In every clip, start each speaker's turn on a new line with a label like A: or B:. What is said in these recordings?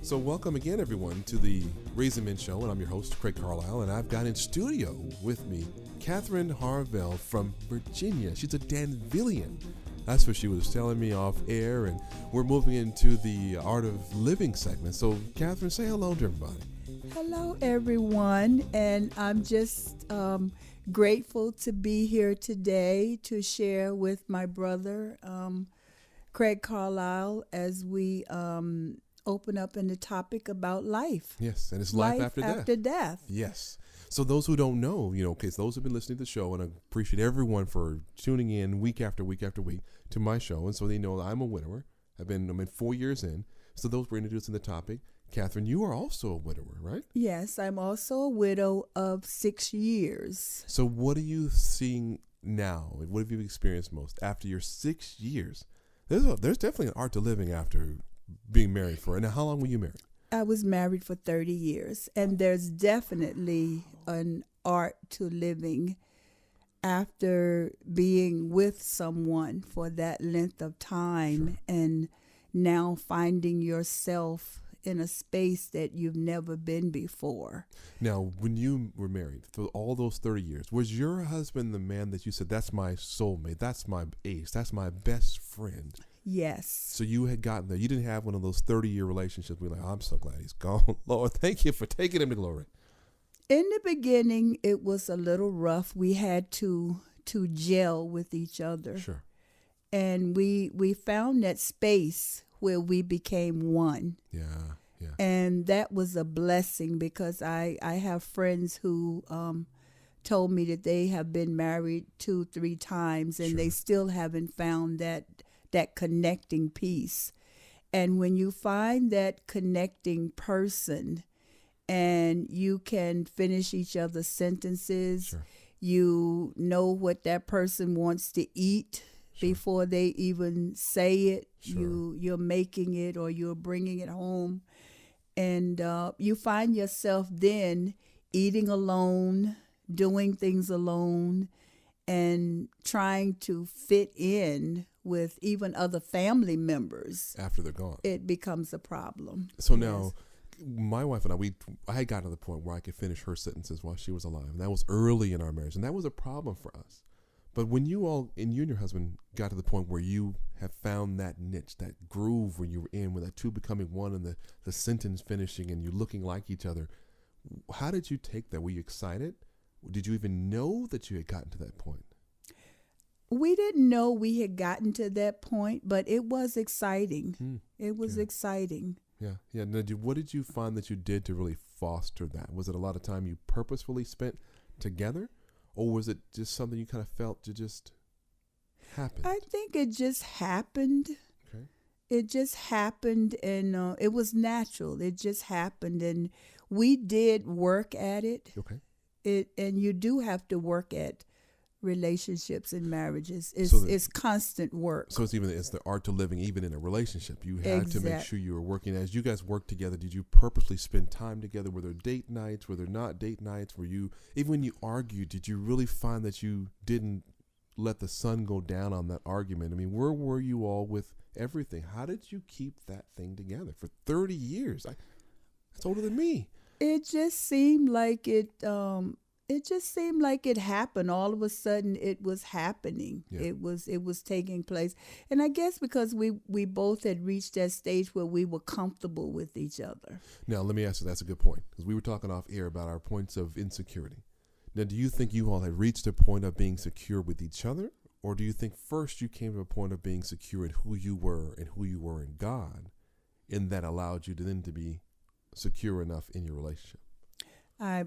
A: So welcome again, everyone, to the RZNGMEN show, and I'm your host, Craig Carlisle, and I've got in studio with me Katherine Harvell from Virginia. She's a Danvillian. That's what she was telling me off air, and we're moving into the Art of Living segment. So, Katherine, say hello to everybody.
B: Hello, everyone, and I'm just grateful to be here today to share with my brother, Craig Carlisle, as we open up in the topic about life.
A: Yes, and it's life after
B: death.
A: Yes. So those who don't know, because those who've been listening to the show, and I appreciate everyone for tuning in week after week after week to my show, and so they know I'm a widower. I'm 4 years in. So those were introducing the topic. Katherine, you are also a widower, right?
B: Yes, I'm also a widow of 6 years.
A: So what are you seeing now? What have you experienced most after your 6 years? There's definitely an art to living after being married for. And how long were you married?
B: I was married for 30 years, and there's definitely an art to living after being with someone for that length of time.
A: Sure.
B: And now finding yourself in a space that you've never been before.
A: Now, when you were married for all those 30 years, was your husband the man that you said, that's my soulmate, that's my ace, that's my best friend?
B: Yes.
A: So you had gotten there. You didn't have one of those 30-year relationships where you're like, I'm so glad he's gone. Lord, thank you for taking him to glory.
B: In the beginning, it was a little rough. We had to gel with each other.
A: Sure.
B: And we found that space where we became one.
A: Yeah.
B: And that was a blessing, because I have friends who told me that they have been married 2-3 times and
A: Sure.
B: they still haven't found that connecting piece. And when you find that connecting person and you can finish each other's sentences,
A: Sure.
B: you know what that person wants to eat
A: Sure.
B: before they even say it.
A: Sure.
B: You're making it or you're bringing it home. And you find yourself then eating alone, doing things alone, and trying to fit in with even other family members.
A: After they're gone.
B: It becomes a problem.
A: So now, my wife and I had gotten to the point where I could finish her sentences while she was alive. And that was early in our marriage. And that was a problem for us. But when you and your husband got to the point where you have found that niche, that groove where you were in, with that two becoming one and the sentence finishing and you looking like each other, how did you take that? Were you excited? Did you even know that you had gotten to that point?
B: We didn't know we had gotten to that point, but it was exciting. It was exciting.
A: Yeah. Now, what did you find that you did to really foster that? Was it a lot of time you purposefully spent together? Or was it just something you kind of felt to just happen?
B: I think it just happened.
A: Okay.
B: It just happened, and it was natural. It just happened, and we did work at it.
A: Okay.
B: And you do have to work at relationships and marriages. It's constant work.
A: So it's the art to living even in a relationship. You had to make sure you were working. As you guys worked together, did you purposely spend time together? Were there date nights? Were there not date nights? Even when you argued, did you really find that you didn't let the sun go down on that argument? I mean, where were you all with everything? How did you keep that thing together for 30 years? That's older than me.
B: It just seemed like it happened. All of a sudden it was happening.
A: Yeah.
B: It was taking place. And I guess because we both had reached that stage where we were comfortable with each other.
A: Now, let me ask you, that's a good point, because we were talking off air about our points of insecurity. Now, do you think you all had reached a point of being secure with each other? Or do you think first you came to a point of being secure in who you were and who you were in God, and that allowed you to then to be secure enough in your relationship?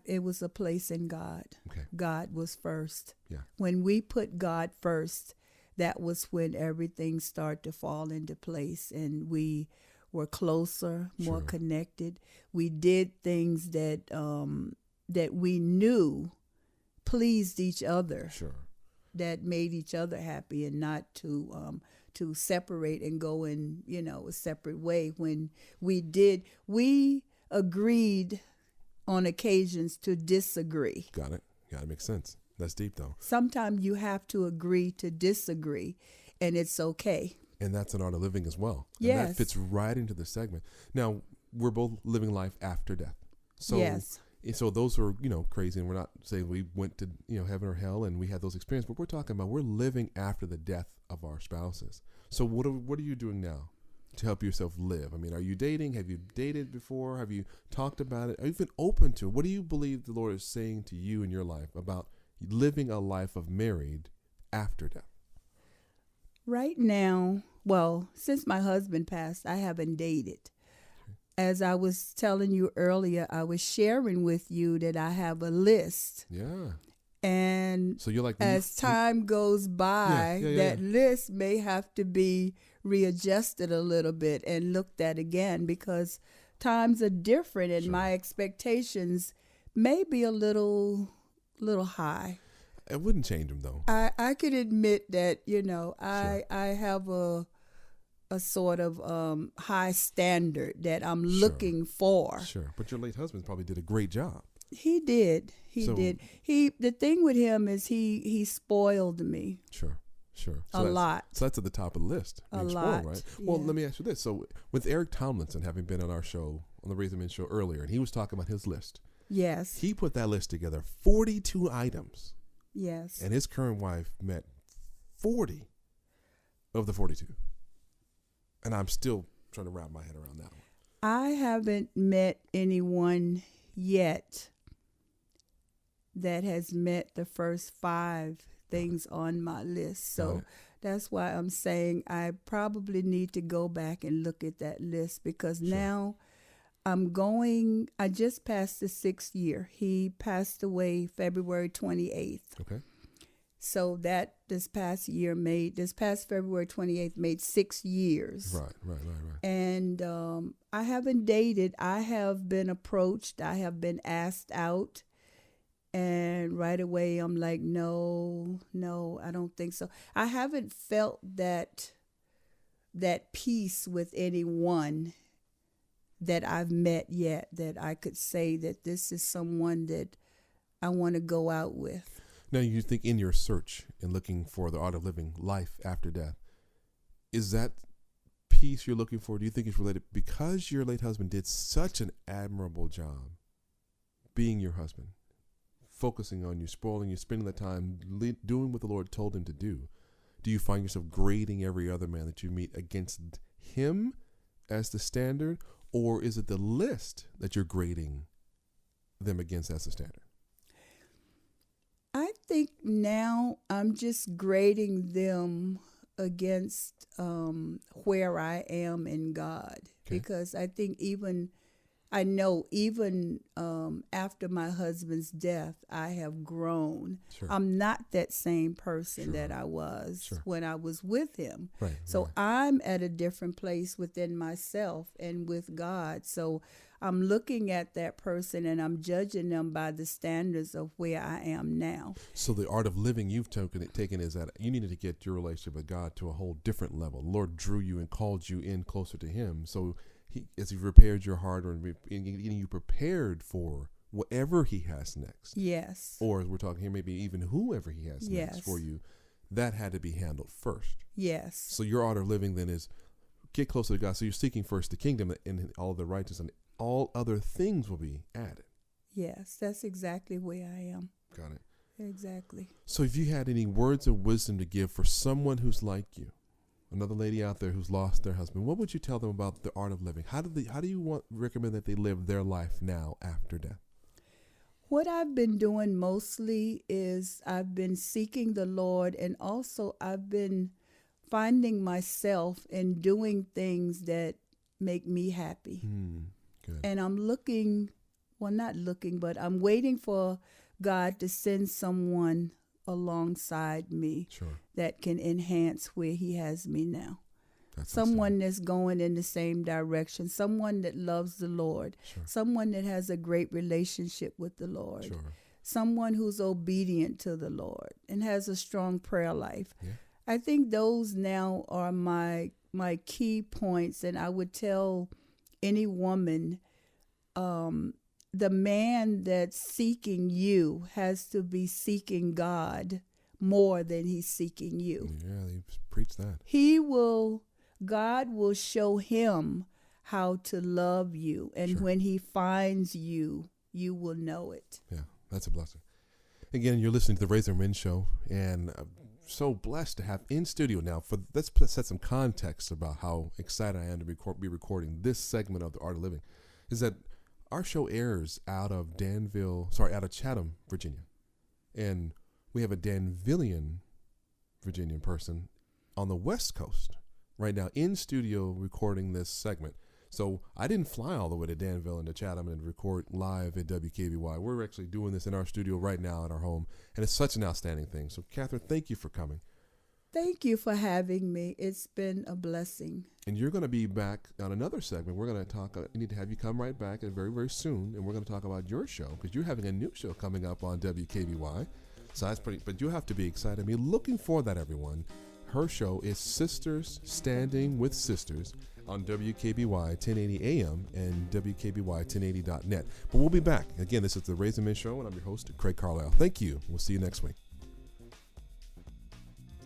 B: It was a place in God.
A: Okay.
B: God was first.
A: Yeah.
B: When we put God first, that was when everything started to fall into place, and we were closer, more
A: Sure.
B: connected. We did things that we knew pleased each other.
A: Sure.
B: That made each other happy, and not to separate and go in a separate way. When we agreed on occasions to disagree.
A: Got it. Makes sense. That's deep, though.
B: Sometimes you have to agree to disagree, and it's okay.
A: And that's an art of living as well. And
B: Yes.
A: that fits right into the segment. Now, we're both living life after death. So,
B: Yes.
A: so those are, crazy. And we're not saying we went to, heaven or hell and we had those experiences. But we're talking about we're living after the death of our spouses. So what are you doing now to help yourself live? I mean, are you dating? Have you dated before? Have you talked about it? Are you even open to it? What do you believe the Lord is saying to you in your life about living a life of married after death?
B: Right now, well, since my husband passed, I haven't dated. As I was telling you earlier, I was sharing with you that I have a list.
A: Yeah.
B: And
A: so you're like,
B: as time goes by, that list may have to be readjusted a little bit and looked at again because times are different and my expectations may be a little high.
A: It wouldn't change them, though.
B: I could admit that, I have a sort of high standard that I'm looking for.
A: Sure. But your late husband probably did a great job.
B: He did. He did. The thing with him is he spoiled me.
A: Sure. So
B: a lot.
A: So that's at the top of the list.
B: A lot.
A: Spoiled, right? Well, let me ask you this. So with Eric Tomlinson having been on our show, on the RZNGMEN show earlier, and he was talking about his list.
B: Yes.
A: He put that list together, 42 items.
B: Yes.
A: And his current wife met 40 of the 42. And I'm still trying to wrap my head around that one.
B: I haven't met anyone yet that has met the first 5 things on my list. So that's why I'm saying I probably need to go back and look at that list because now I just passed the 6th year. He passed away February 28th.
A: Okay.
B: So that this past February 28th made 6 years.
A: Right.
B: And I haven't dated. I have been approached. I have been asked out. And right away, I'm like, no, I don't think so. I haven't felt that peace with anyone that I've met yet that I could say that this is someone that I want to go out with.
A: Now, you think in your search and looking for the art of living life after death, is that peace you're looking for, do you think it's related because your late husband did such an admirable job being your husband, focusing on you, spoiling you, spending the time doing what the Lord told him to do? Do you find yourself grading every other man that you meet against him as the standard, or is it the list that you're grading them against as the standard?
B: I think now I'm just grading them against where I am in God. Okay. Because I think even after my husband's death, I have grown. Sure. I'm not that same person that I was when I was with him. Right, so I'm at a different place within myself and with God. So I'm looking at that person and I'm judging them by the standards of where I am now.
A: So the art of living you've taken is that you needed to get your relationship with God to a whole different level. The Lord drew you and called you in closer to him. So as he repaired your heart or getting you prepared for whatever he has next.
B: Yes.
A: Or as we're talking here, maybe even whoever he has next for you, that had to be handled first.
B: Yes.
A: So your art of living then is get closer to God. So you're seeking first the kingdom and all the righteousness, and all other things will be added.
B: Yes, that's exactly where I am.
A: Got it.
B: Exactly.
A: So if you had any words of wisdom to give for someone who's like you, another lady out there who's lost their husband, what would you tell them about the art of living? How do you recommend that they live their life now after death?
B: What I've been doing mostly is I've been seeking the Lord, and also I've been finding myself in doing things that make me happy.
A: Good.
B: And I'm I'm waiting for God to send someone alongside me that can enhance where he has me now. Someone that's going in the same direction, someone that loves the Lord, someone that has a great relationship with the Lord, someone who's obedient to the Lord and has a strong prayer life. Yeah. I think those now are my key points, and I would tell any woman, the man that's seeking you has to be seeking God more than he's seeking you.
A: Yeah, they preach that.
B: God will show him how to love you. And
A: Sure.
B: when he finds you, you will know it.
A: Yeah, that's a blessing. Again, you're listening to the RZNGMEN show, and I'm so blessed to have in studio now. Let's set some context about how excited I am to be recording this segment of The Art of Living. Is that our show airs out of Chatham, Virginia, and we have a Danvillian Virginian person on the West Coast right now in studio recording this segment. So I didn't fly all the way to Danville and to Chatham and record live at WKBY. We're actually doing this in our studio right now at our home, and it's such an outstanding thing. So Katherine, thank you for coming.
B: Thank you for having me. It's been a blessing.
A: And you're going to be back on another segment. We're going to talk. I need to have you come right back very, very soon, and we're going to talk about your show because you're having a new show coming up on WKBY. So that's pretty. But you have to be excited. I mean, looking for that, everyone. Her show is Sisters Standing with Sisters on WKBY 1080 AM and WKBY1080.net. But we'll be back. Again, this is the RZNGMEN show, and I'm your host, Craig Carlisle. Thank you. We'll see you next week.